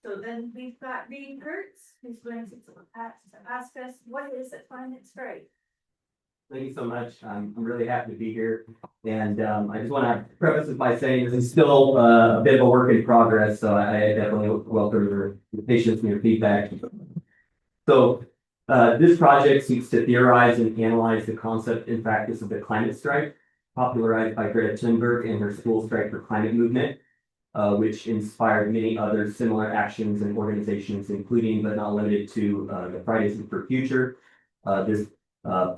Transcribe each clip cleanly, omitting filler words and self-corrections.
So then we've got Kurtz, who's going to ask us, what is a climate strike? Thank you so much. I'm really happy to be here. And I just want to preface it by saying this is still a bit of a work in progress. So I definitely welcome your patience and your feedback. So this project seeks to theorize and analyze the concept and practice of the climate strike, popularized by Greta Thunberg and her School Strike for Climate movement, which inspired many other similar actions and organizations, including but not limited to the Fridays for Future. This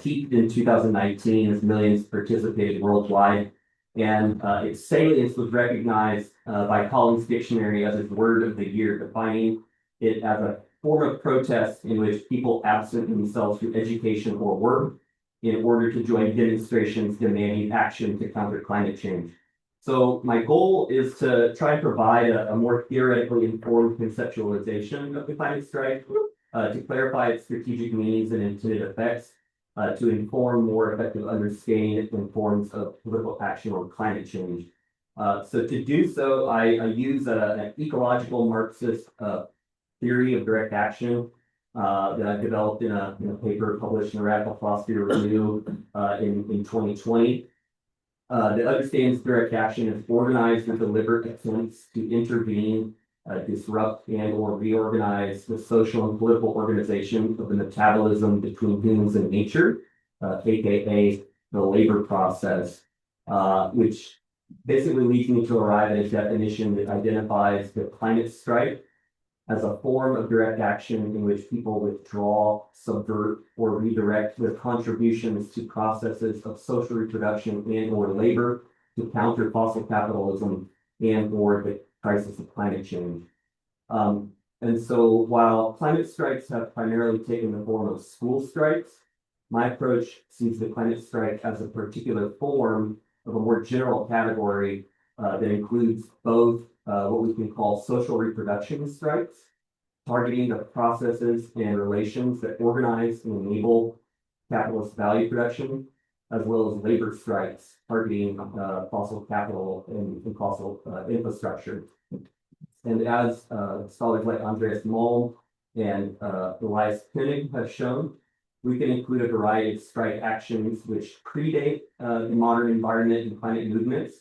peaked in 2019 as millions participated worldwide, and its salience was recognized by Collins Dictionary as its word of the year, defining it as a form of protest in which people absent themselves through education or work in order to join demonstrations demanding action to counter climate change. So my goal is to try and provide a more theoretically informed conceptualization of the climate strike, to clarify its strategic meanings and intended effects, to inform more effective understanding and forms of political action on climate change. So to do so, I use an ecological Marxist theory of direct action that I developed in a paper published in the Radical Philosophy Review in 2020. That understands direct action as organized and deliberate attempts to intervene, disrupt, and or reorganize the social and political organization of the metabolism between humans and nature, aka the labor process, which basically leads me to arrive at a definition that identifies the climate strike as a form of direct action in which people withdraw, subvert, or redirect their contributions to processes of social reproduction and or labor to counter fossil capitalism and or the crisis of climate change. And so while climate strikes have primarily taken the form of school strikes, my approach sees the climate strike as a particular form of a more general category that includes both what we can call social reproduction strikes, targeting the processes and relations that organize and enable capitalist value production, as well as labor strikes, targeting fossil capital and fossil infrastructure. And as scholars like Andreas Malm and Elias Koenig have shown, we can include a variety of strike actions which predate the modern environment and climate movements.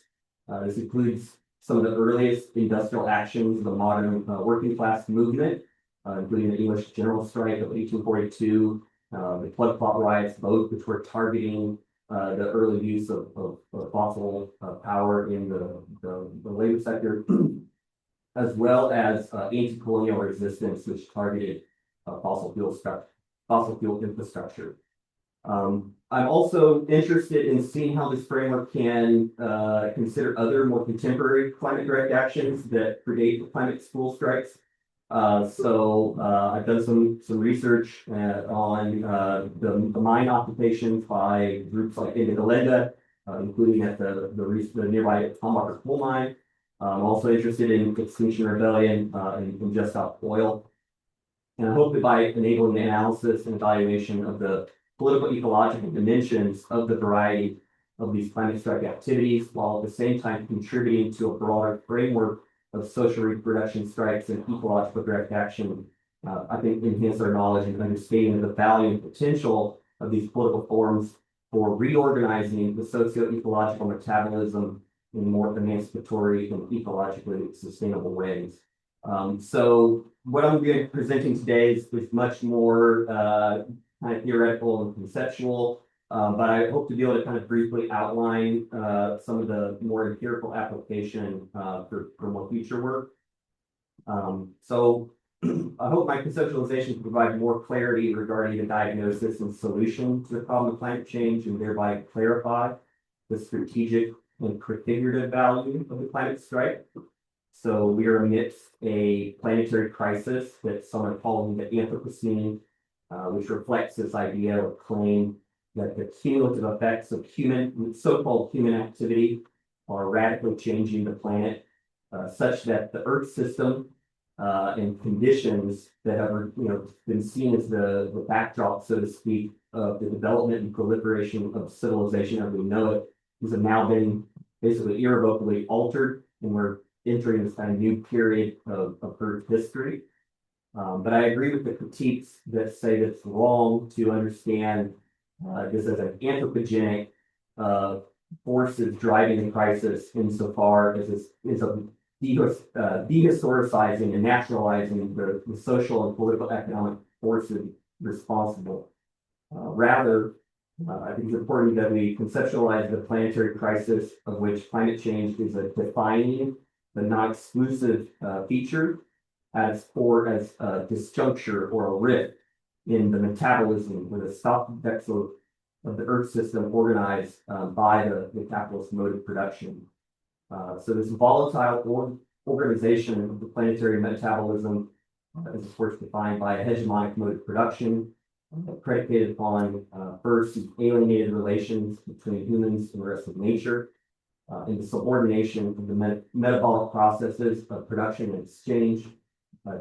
This includes some of the earliest industrial actions of the modern working class movement, including the English General Strike of 1842, the Flood Plot riots, both which were targeting the early use of fossil power in the labor sector, as well as anti-colonial resistance, which targeted fossil fuel infrastructure. I'm also interested in seeing how this framework can consider other more contemporary climate direct actions that predate the climate school strikes. So I've done some research on the mine occupations by groups like Indigalenda, including at the nearby Tombacher coal mine. I'm also interested in Extinction Rebellion and Just Stop Oil. And I hope that by enabling the analysis and evaluation of the political ecological dimensions of the variety of these climate strike activities, while at the same time contributing to a broader framework of social reproduction strikes and ecological direct action, I think enhance our knowledge and understanding of the value and potential of these political forms for reorganizing the socio-ecological metabolism in more emancipatory and ecologically sustainable ways. So what I'm going to be presenting today is much more kind of theoretical and conceptual, but I hope to be able to kind of briefly outline some of the more empirical application for more future work. So I hope my conceptualization can provide more clarity regarding the diagnosis and solution to the problem of climate change, and thereby clarify the strategic and prefigurative value of the climate strike. So we are amidst a planetary crisis that some are calling the Anthropocene, which reflects this idea or claim that the cumulative effects of so-called human activity are radically changing the planet, such that the Earth system and conditions that have been seen as the backdrop, so to speak, of the development and proliferation of civilization as we know it, has now been basically irrevocably altered, and we're entering this kind of new period of Earth history. But I agree with the critiques that say that it's wrong to understand this as an anthropogenic forces driving the crisis insofar as it's a dehistoricizing and naturalizing the social and political economic forces responsible. Rather, I think it's important that we conceptualize the planetary crisis, of which climate change is a defining but not exclusive feature, as core as a disjuncture or a rift in the metabolism or the stop vexel of the Earth system organized by the capitalist mode of production. So this volatile organization of the planetary metabolism is of course defined by a hegemonic mode of production predicated upon first alienated relations between humans and the rest of nature, and the subordination of the metabolic processes of production and exchange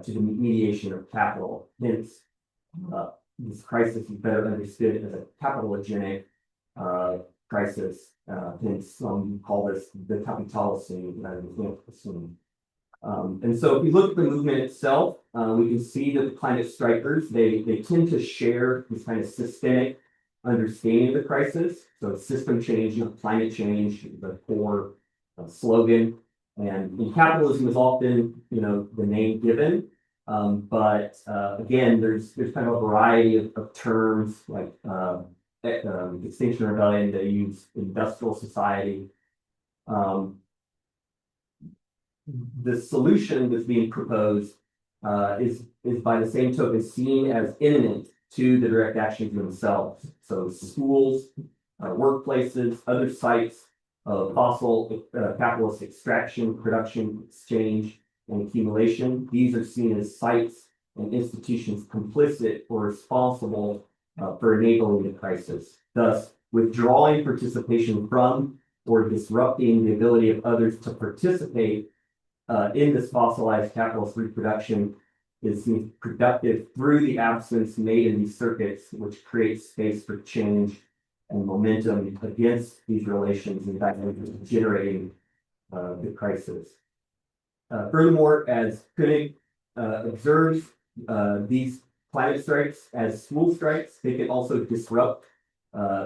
to the mediation of capital. Hence, this crisis is better understood as a capitalogenic crisis. Hence, some call this the Capitalocene rather than the Anthropocene. And so if we look at the movement itself, we can see that the climate strikers, they tend to share this kind of systemic understanding of the crisis. So system change, climate change, the core slogan. And capitalism is often, the name given. But again, there's kind of a variety of terms like Extinction Rebellion. They use industrial society. The solution that's being proposed is by the same token seen as imminent to the direct actions themselves. So schools, workplaces, other sites of fossil capitalist extraction, production, exchange, and accumulation. These are seen as sites and institutions complicit or responsible for enabling the crisis, thus withdrawing participation from or disrupting the ability of others to participate in this fossilized capitalist reproduction is productive through the absence made in these circuits, which creates space for change and momentum against these relations and dynamics generating the crisis. Furthermore, as Koenig observes, these climate strikes as school strikes, they can also disrupt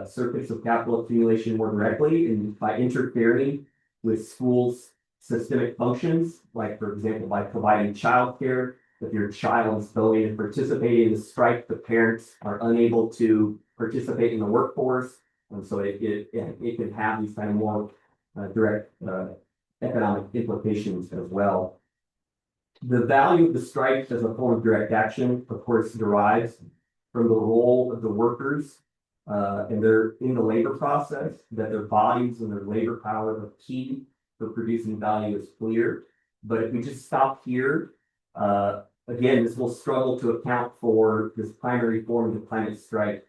circuits of capital accumulation more directly and by interfering with schools' systemic functions, like for example, by providing childcare. If your child is going and participating in the strike, the parents are unable to participate in the workforce, and so it can have these kind of more direct economic implications as well. The value of the strike as a form of direct action, of course, derives from the role of the workers and they're in the labor process, that their bodies and their labor power are key for producing value is clear. But if we just stop here, again, this will struggle to account for this primary form of the climate strike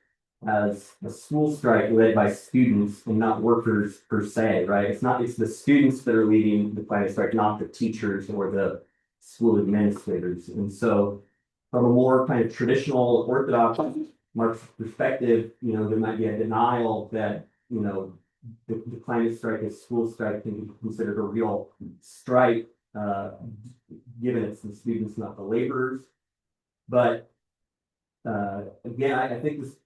as a school strike led by students and not workers per se, right? It's the students that are leading the climate strike, not the teachers or the school administrators. And so from a more kind of traditional orthodox Marxist perspective, there might be a denial that, the climate strike as school strike can be considered a real strike, given it's the students, not the laborers. But again, I think this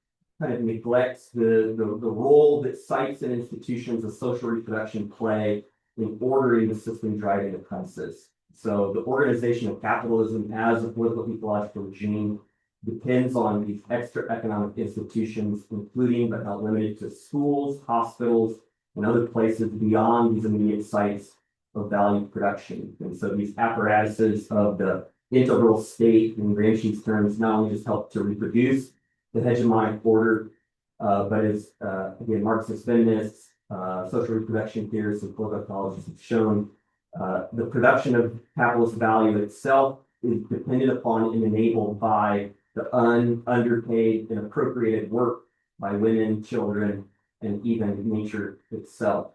kind of neglects the role that sites and institutions of social reproduction play in ordering the system driving the crisis. So the organization of capitalism as a political ecological regime depends on these extra economic institutions, including but not limited to schools, hospitals, and other places beyond these immediate sites of value production. And so these apparatuses of the integral state, in Gramsci's terms, not only just help to reproduce the hegemonic order, but as again, Marxist feminists, social reproduction theorists, and political ecologists have shown, the production of capitalist value itself is dependent upon and enabled by the underpaid and appropriated work by women, children, and even nature itself.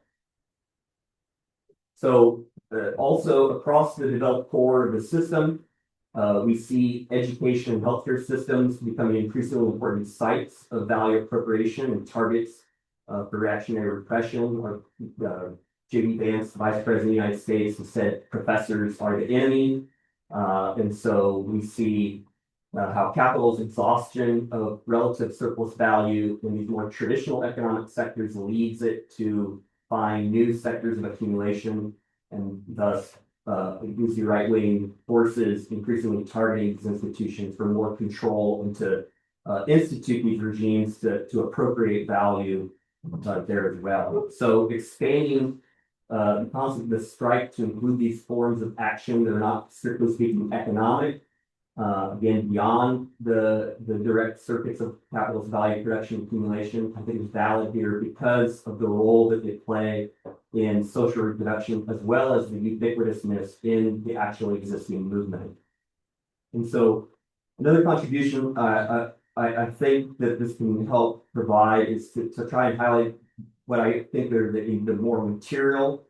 So also across the developed core of the system, we see education and healthcare systems becoming increasingly important sites of value appropriation and targets for reactionary repression or J.D. Vance, Vice President of the United States, has said professors are the enemy. And so we see how capital's exhaustion of relative surplus value in these more traditional economic sectors leads it to find new sectors of accumulation, and thus you see right-wing forces increasingly targeting these institutions for more control and to institute these regimes to appropriate value there as well. So expanding the concept of the strike to include these forms of action that are not strictly speaking economic, again, beyond the direct circuits of capital's value production accumulation, I think is valid here because of the role that they play in social reproduction, as well as the ubiquitousness in the actually existing movement. And so another contribution I think that this can help provide is to try and highlight what I think are the more material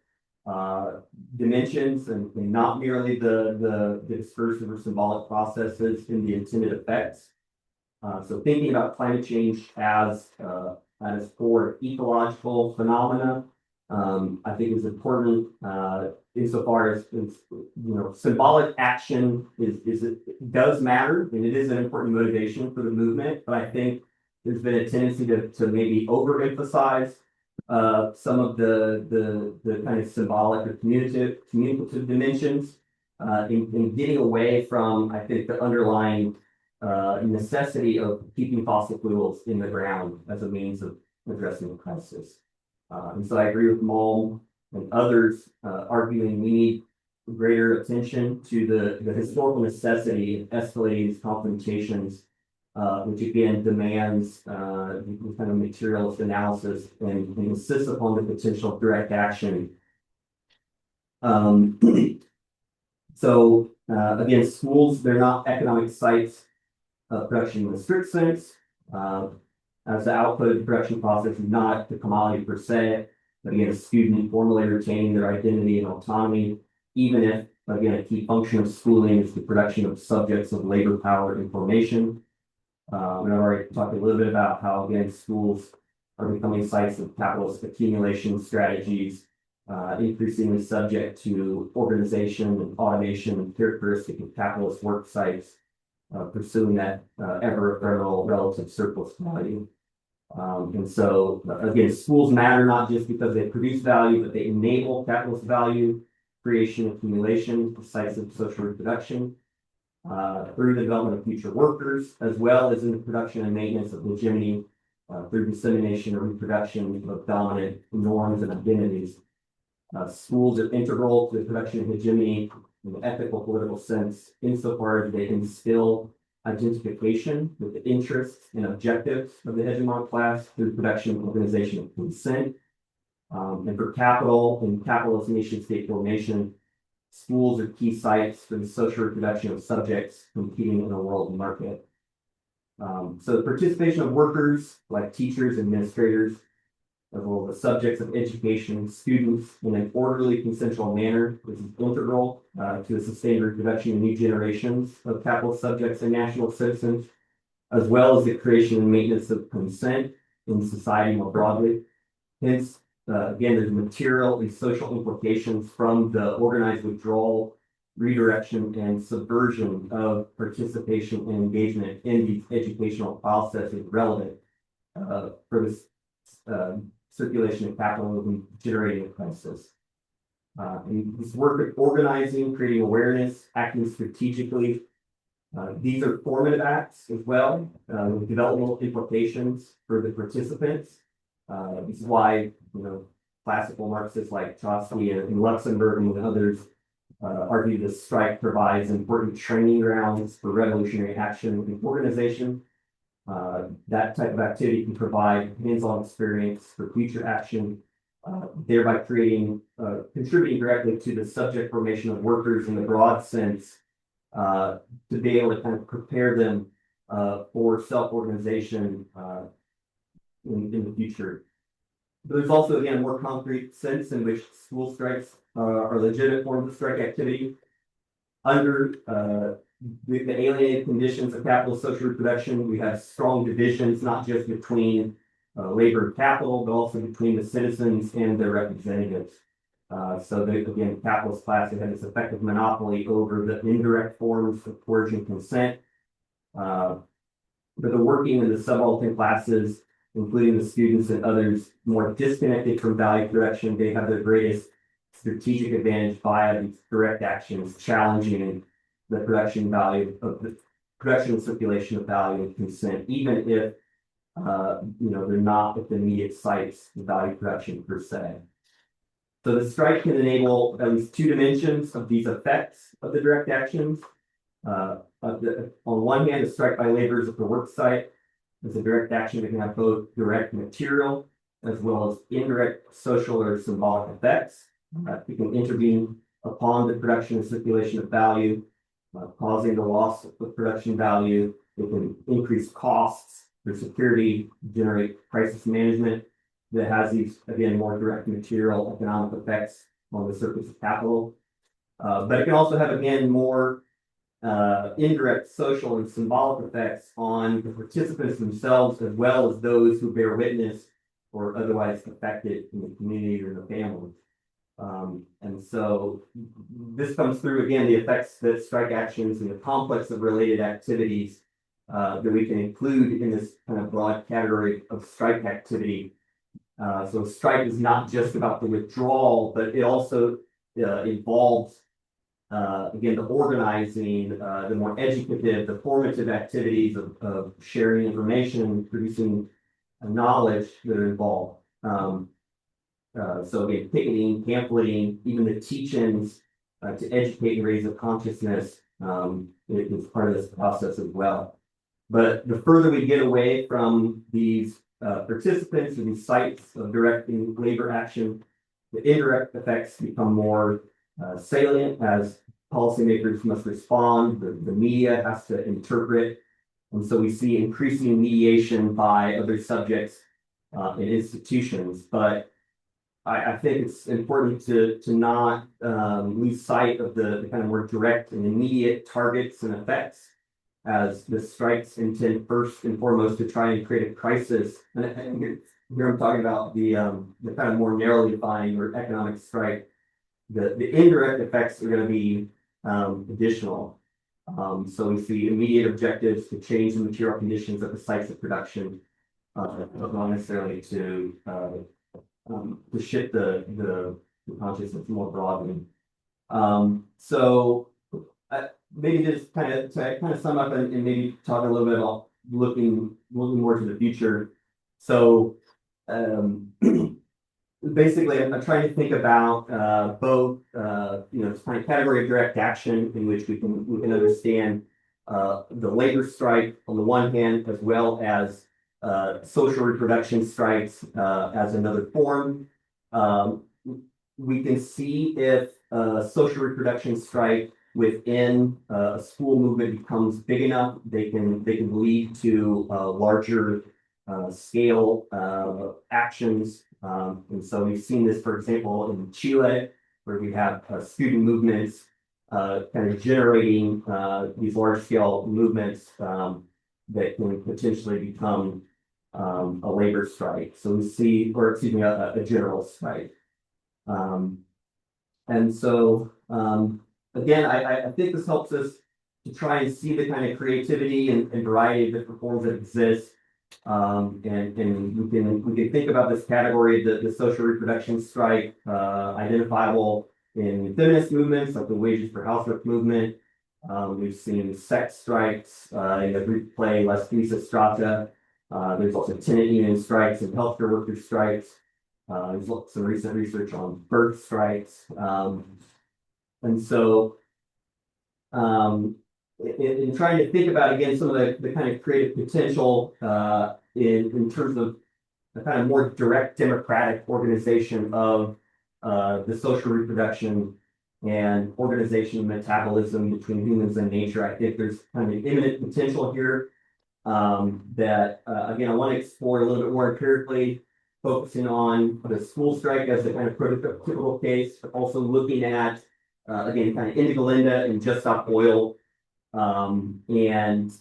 dimensions and not merely the discursive or symbolic processes in the intended effects. So thinking about climate change as for ecological phenomena, I think is important insofar as symbolic action does matter, and it is an important motivation for the movement. But I think there's been a tendency to maybe overemphasize some of the kind of symbolic or communicative dimensions in getting away from, I think, the underlying necessity of keeping fossil fuels in the ground as a means of addressing the crisis. And so I agree with Malm and others arguing we need greater attention to the historical necessity of escalating these confrontations, which again demands kind of materialist analysis and insists upon the potential of direct action. So again, schools, they're not economic sites of production in the strict sense. As the output of the production process is not the commodity per se, but again, a student formally retaining their identity and autonomy, even if, again, a key function of schooling is the production of subjects of labor, power, and information. And I've already talked a little bit about how, again, schools are becoming sites of capitalist accumulation strategies, increasingly subject to organization and automation and characteristic of capitalist work sites, pursuing that ever-ephemeral relative surplus value. And so, again, schools matter not just because they produce value, but they enable capitalist value creation, accumulation, sites of social reproduction, through the development of future workers, as well as in the production and maintenance of hegemony, through dissemination or reproduction of dominant norms and identities. Schools are integral to the production of hegemony in the ethical political sense, insofar as they instill identification with the interests and objectives of the hegemonic class through production and organization of consent. And for capital and capitalist nation state formation, schools are key sites for the social reproduction of subjects competing in a world market. So the participation of workers like teachers, administrators, as well as the subjects of education, students, in an orderly, consensual manner, which is integral to the sustained reproduction of new generations of capitalist subjects and national citizens, as well as the creation and maintenance of consent in society more broadly. Hence, again, there's material and social implications from the organized withdrawal, redirection, and subversion of participation and engagement in these educational processes relevant for this circulation of capital and generating a crisis. And this work of organizing, creating awareness, acting strategically, these are formative acts as well, with developmental implications for the participants. This is why, classical Marxists like Trotsky and Luxemburg and others argue this strike provides important training grounds for revolutionary action and organization. That type of activity can provide hands-on experience for future action, thereby contributing directly to the subject formation of workers in the broad sense, to be able to kind of prepare them for self-organization in the future. But there's also, again, a more concrete sense in which school strikes are legitimate forms of strike activity. Under the alienated conditions of capital social reproduction, we have strong divisions, not just between labor and capital, but also between the citizens and their representatives. So that, again, capitalist class had this effective monopoly over the indirect forms of coercion consent. For the working and the subaltern classes, including the students and others more disconnected from value production, they have the greatest strategic advantage via these direct actions, challenging the production value of the production and circulation of value and consent, even if they're not at the immediate sites of value production per se. So the strike can enable at least two dimensions of these effects of the direct actions. On one hand, a strike by laborers at the work site is a direct action that can have both direct material as well as indirect social or symbolic effects. It can intervene upon the production and circulation of value, causing the loss of production value. It can increase costs for security, generate crisis management that has these, again, more direct material economic effects on the surface of capital. But it can also have, again, more indirect social and symbolic effects on the participants themselves, as well as those who bear witness or otherwise affected in the community or the family. And so this comes through, again, the effects that strike actions and the complex of related activities that we can include in this kind of broad category of strike activity. So strike is not just about the withdrawal, but it also involves, again, the organizing, the more educative, the formative activities of sharing information, producing knowledge that are involved. So again, picketing, pamphleting, even the teach-ins to educate and raise the consciousness is part of this process as well. But the further we get away from these participants and these sites of directing labor action, the indirect effects become more salient as policymakers must respond, the media has to interpret, and so we see increasing mediation by other subjects and institutions. But I think it's important to not lose sight of the kind of more direct and immediate targets and effects, as the strikes intend first and foremost to try and create a crisis. And here I'm talking about the kind of more narrowly defined or economic strike. The indirect effects are going to be additional. So we see immediate objectives to change the material conditions at the sites of production, but not necessarily to shift the consciousness more broadly. So maybe just kind of sum up and maybe talk a little bit about looking more to the future. So basically, I'm trying to think about both this kind of category of direct action in which we can understand the labor strike on the one hand, as well as social reproduction strikes as another form. We can see if social reproduction strike within a school movement becomes big enough, they can lead to larger scale actions. And so we've seen this, for example, in Chile, where we have student movements kind of generating these large scale movements that can potentially become a labor strike. So we see, or excuse me, a general strike. And so again, I think this helps us to try and see the kind of creativity and variety of different forms that exist. And we can think about this category, the social reproduction strike, identifiable in feminist movements like the Wages for Housework movement. We've seen sex strikes in the Greek play La Spisa Strata. There's also tenant union strikes and healthcare worker strikes. There's some recent research on birth strikes. And so in trying to think about, again, some of the kind of creative potential in terms of the kind of more direct democratic organization of the social reproduction and organization of metabolism between humans and nature, I think there's kind of an imminent potential here that, again, I want to explore a little bit more empirically, focusing on the school strike as the kind of prototypical case, but also looking at, again, kind of Indigo Linda and Just Stop Oil and the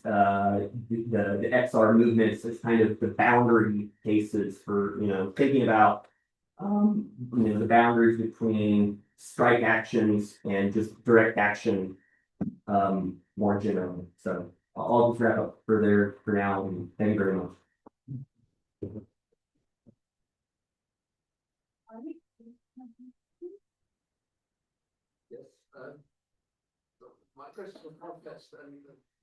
XR movements as kind of the boundary cases for, thinking about the boundaries between strike actions and just direct action, more generally. So I'll just wrap up for now, and thank you very much. Yes, my question is complex and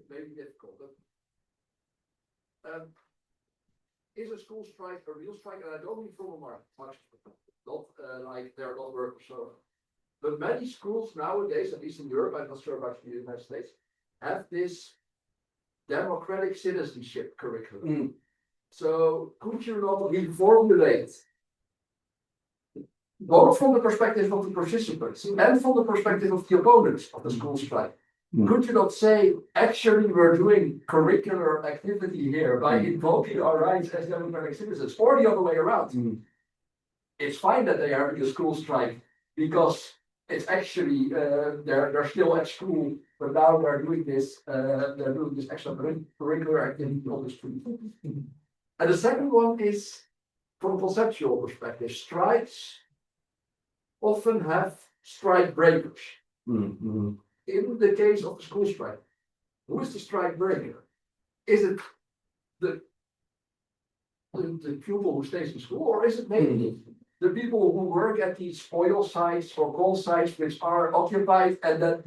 maybe difficult, but is a school strike a real strike? And I don't mean from a market, not like they're not workers. So, but many schools nowadays, at least in Europe, I'm not sure about the United States, have this democratic citizenship curriculum. So could you not reformulate both from the perspective of the participants and from the perspective of the opponents of the school strike? Could you not say, actually, we're doing curricular activity here by invoking our rights as democratic citizens, or the other way around? It's fine that they are having a school strike because it's actually they're still at school, but now they're doing this extracurricular activity on the street. And the second one is from a conceptual perspective. Strikes often have strike breakers. In the case of the school strike, who is the strike breaker? Is it the pupil who stays in school, or is it maybe the people who work at these oil sites or coal sites which are occupied, and that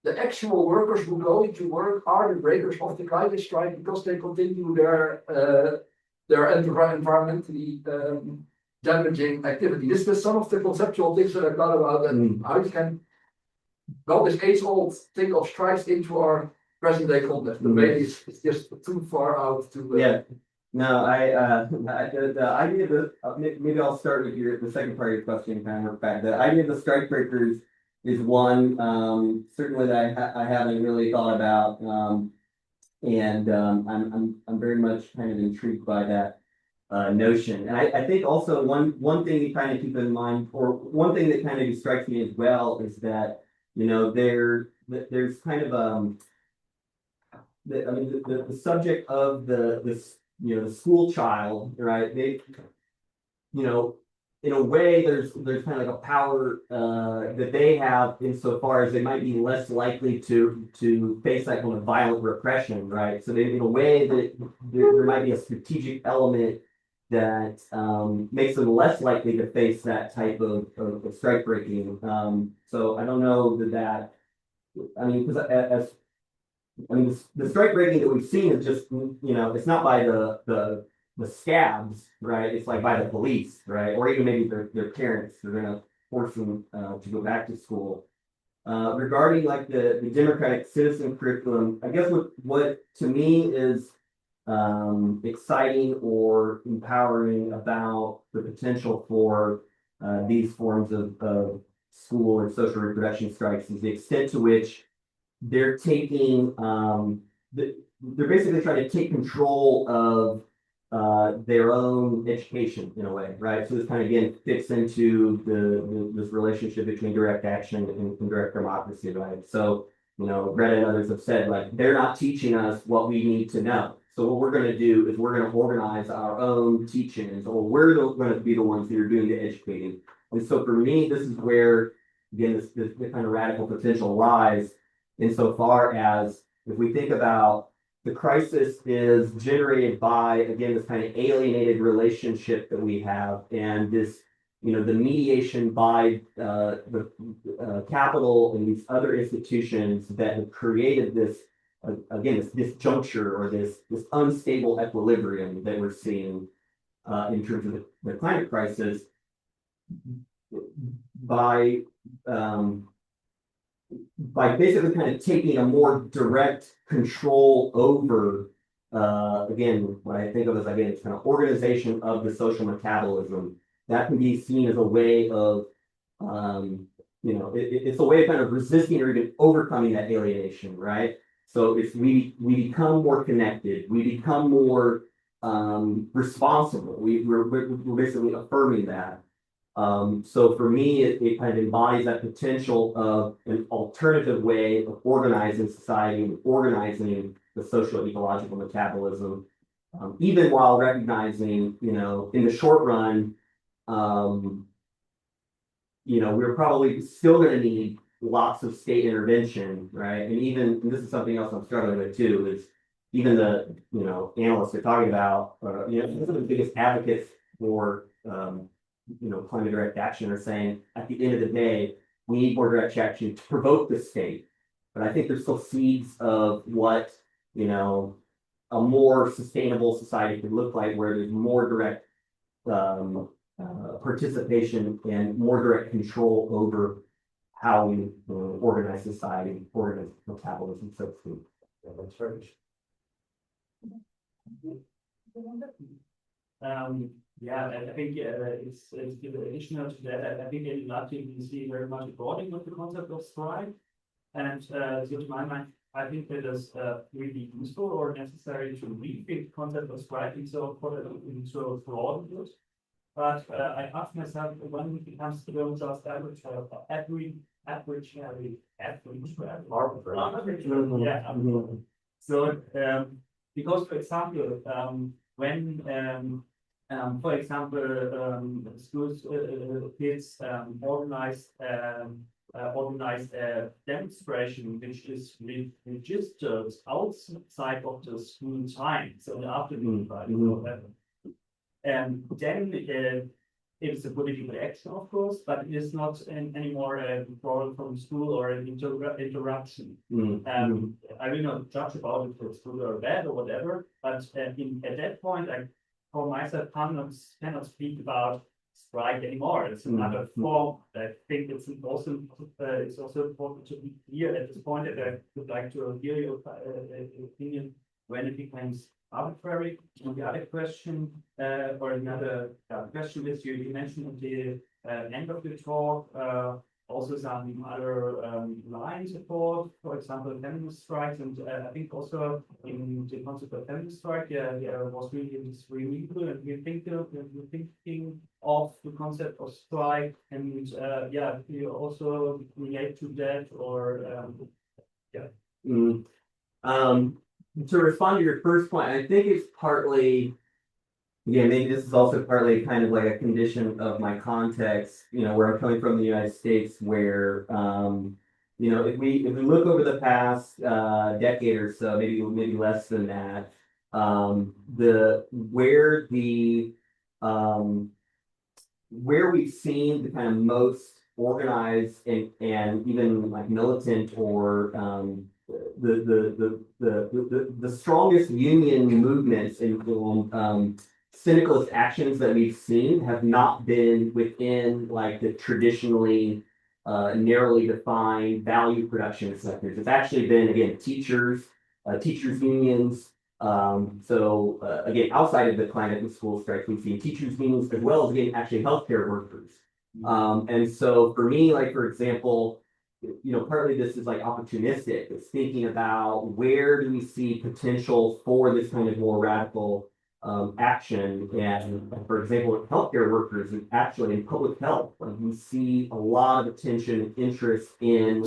the actual workers who go into work are the breakers of the climate strike because they continue their environmentally damaging activity? This is some of the conceptual things that I've thought about, and how you can go this age-old thing of strikes into our present-day context. But maybe it's just too far out to. Yeah. No, the idea that maybe I'll start with the second part of your question and kind of work back. The idea of the strike breakers is one certainly that I haven't really thought about, and I'm very much kind of intrigued by that notion. And I think also one thing to kind of keep in mind, or one thing that kind of strikes me as well, is that there's kind of the subject of the school child, right? They, in a way, there's kind of like a power that they have insofar as they might be less likely to face that kind of violent repression, right? So in a way that there might be a strategic element that makes them less likely to face that type of strike breaking. So I don't know that because the strike breaking that we've seen is just, it's not by the scabs, right? It's like by the police, right? Or even maybe their parents. They're going to force them to go back to school. Regarding like the democratic citizen curriculum, I guess what to me is exciting or empowering about the potential for these forms of school and social reproduction strikes is the extent to which they're taking they're basically trying to take control of their own education in a way, right? So this kind of again fits into this relationship between direct action and direct democracy, right? So Greta and others have said, like, they're not teaching us what we need to know. So what we're going to do is we're going to organize our own teachings, or we're going to be the ones that are doing the educating. And so for me, this is where, again, this kind of radical potential lies, insofar as if we think about the crisis is generated by, again, this kind of alienated relationship that we have, and this, the mediation by the capital and these other institutions that have created this, again, this disjuncture or this unstable equilibrium that we're seeing in terms of the climate crisis by basically kind of taking a more direct control over, again, what I think of as, again, it's kind of organization of the social metabolism. That can be seen as a way of, it's a way of kind of resisting or even overcoming that alienation, right? So it's we become more connected, we become more responsible. We're basically affirming that. So for me, it kind of embodies that potential of an alternative way of organizing society and organizing the social ecological metabolism, even while recognizing, in the short run, we're probably still going to need lots of state intervention, right? And even, and this is something else I'm struggling with too, is even the, analysts are talking about, some of the biggest advocates for, climate direct action are saying at the end of the day, we need more direct action to provoke the state. But I think there's still seeds of what, a more sustainable society could look like where there's more direct participation and more direct control over how we organize society, organize metabolism, so to speak. Yeah, that's right. I think it's additional to that. I think in Latin we see very much broadening of the concept of strike, and so to my mind, I think that is really useful or necessary to rethink the concept of striking so broad it. But I ask myself when it becomes to those average, So because for example, when for example, schools kids organize a demonstration which is registered outside of the school time, so in the afternoon, right? Then it's a political action, of course, but it is not anymore a withdrawal from school or an interruption. I will not judge about it if it's good or bad or whatever, but at that point, I, for myself, cannot speak about strike anymore. It's another form. I think it's also important to be clear at this point, that I would like to hear your opinion when it becomes arbitrary. And the other question, or another question is you mentioned at the end of the talk also some other lines of thought, for example, feminist strikes, and I think also in the concept of feminist strike, there was really this renewal, and we're thinking of the concept of strike, and you also relate to that, or To respond to your first point, I think it's partly, maybe this is also partly kind of like a condition of my context, where I'm coming from the United States, where, if we look over the past decade or so, maybe less than that, where we've seen the kind of most organized and even like militant or the strongest union movements and syndicalist actions that we've seen have not been within like the traditionally narrowly defined value production sectors. It's actually been, again, teachers unions. Again, outside of the climate and school strikes, we've seen teachers unions as well as, again, actually healthcare workers. And so for me, like, for example, partly this is like opportunistic. It's thinking about where do we see potential for this kind of more radical action. And for example, with healthcare workers, and actually in public health, like we see a lot of attention and interest in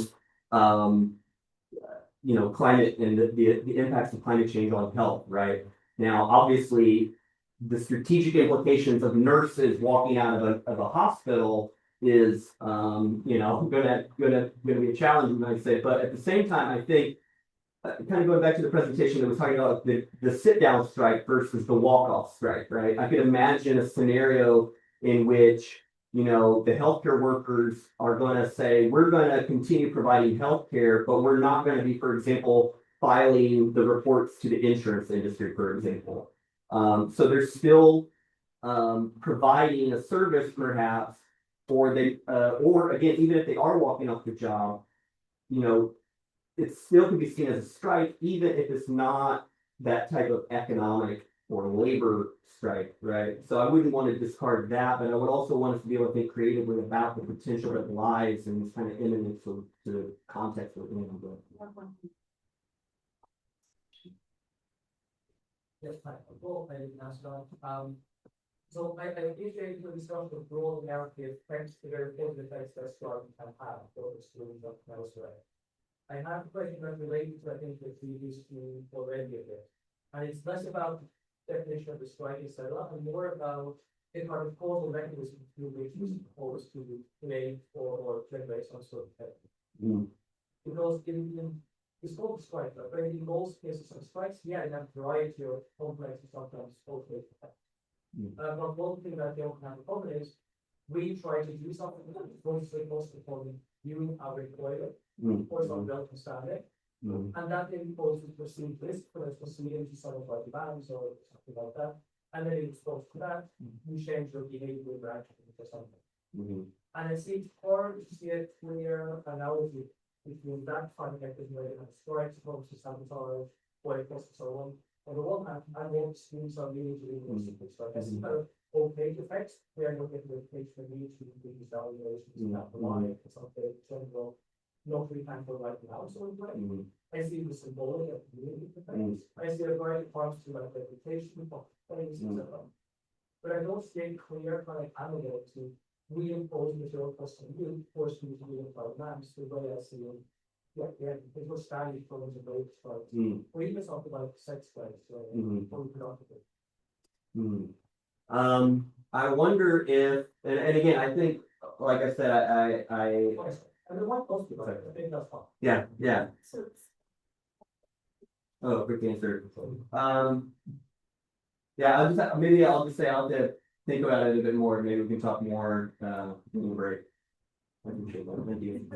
climate and the impacts of climate change on health, right? Now, obviously, the strategic implications of nurses walking out of a hospital is gonna be a challenge, you might say. But at the same time, I think kind of going back to the presentation that was talking about the sit down strike versus the walk off strike, right? I could imagine a scenario in which the healthcare workers are going to say, we're going to continue providing healthcare, but we're not going to be, for example, filing the reports to the insurance industry, for example. So they're still providing a service, perhaps, or again, even if they are walking off the job, it still can be seen as a strike, even if it's not that type of economic or labor strike, right? So I wouldn't want to discard that, but I would also want us to be able to think creatively about the potential that lies in this kind of imminent to context we're in. Yes, I so I appreciate the discussion of broad narrative thanks to the report that I stressed and have for the students of elsewhere. I have a question that relates to, I think, the previous student already a bit. And it's less about definition of the strike itself and more about it had a causal mechanism through which it was supposed to play or generate some sort of effect. Mm. Because in it's called strike, but in most cases of strikes, yeah, they have a variety of complex and sometimes okay. But one thing that they don't have in common is we try to do something that is mostly most important, viewing our employer, or some relative standing, and that then poses perceived risk for us to see into some of our demands or something like that. And then exposed to that, you change your behavior interaction or something. And it seems hard to see a clear analogy between that context and where they have strikes, opposed to sabotage, or it was so on. On the one hand, I want students are really to university, so I guess it's kind of opaque effects, where you're getting the education and need to do these evaluations and not rely on something general, not really time for right now, so in way. I see the symbolic of community effects. I see a variety of forms to like reputation, of things, etc. But I don't see a clear kind of analog to reimpose material cost on you, force you to reimpose NAMs, the way I see it. It was standing for the rape strikes, or even something like sex strikes, or reproductive. I wonder if, and again, I think, like I said, I And the one post about it, I think that's fine. yeah. So it's Oh, quick answer. Yeah, I'll just say I'll have to think about it a bit more. Maybe we can talk more, in the break. I appreciate that. Thank you.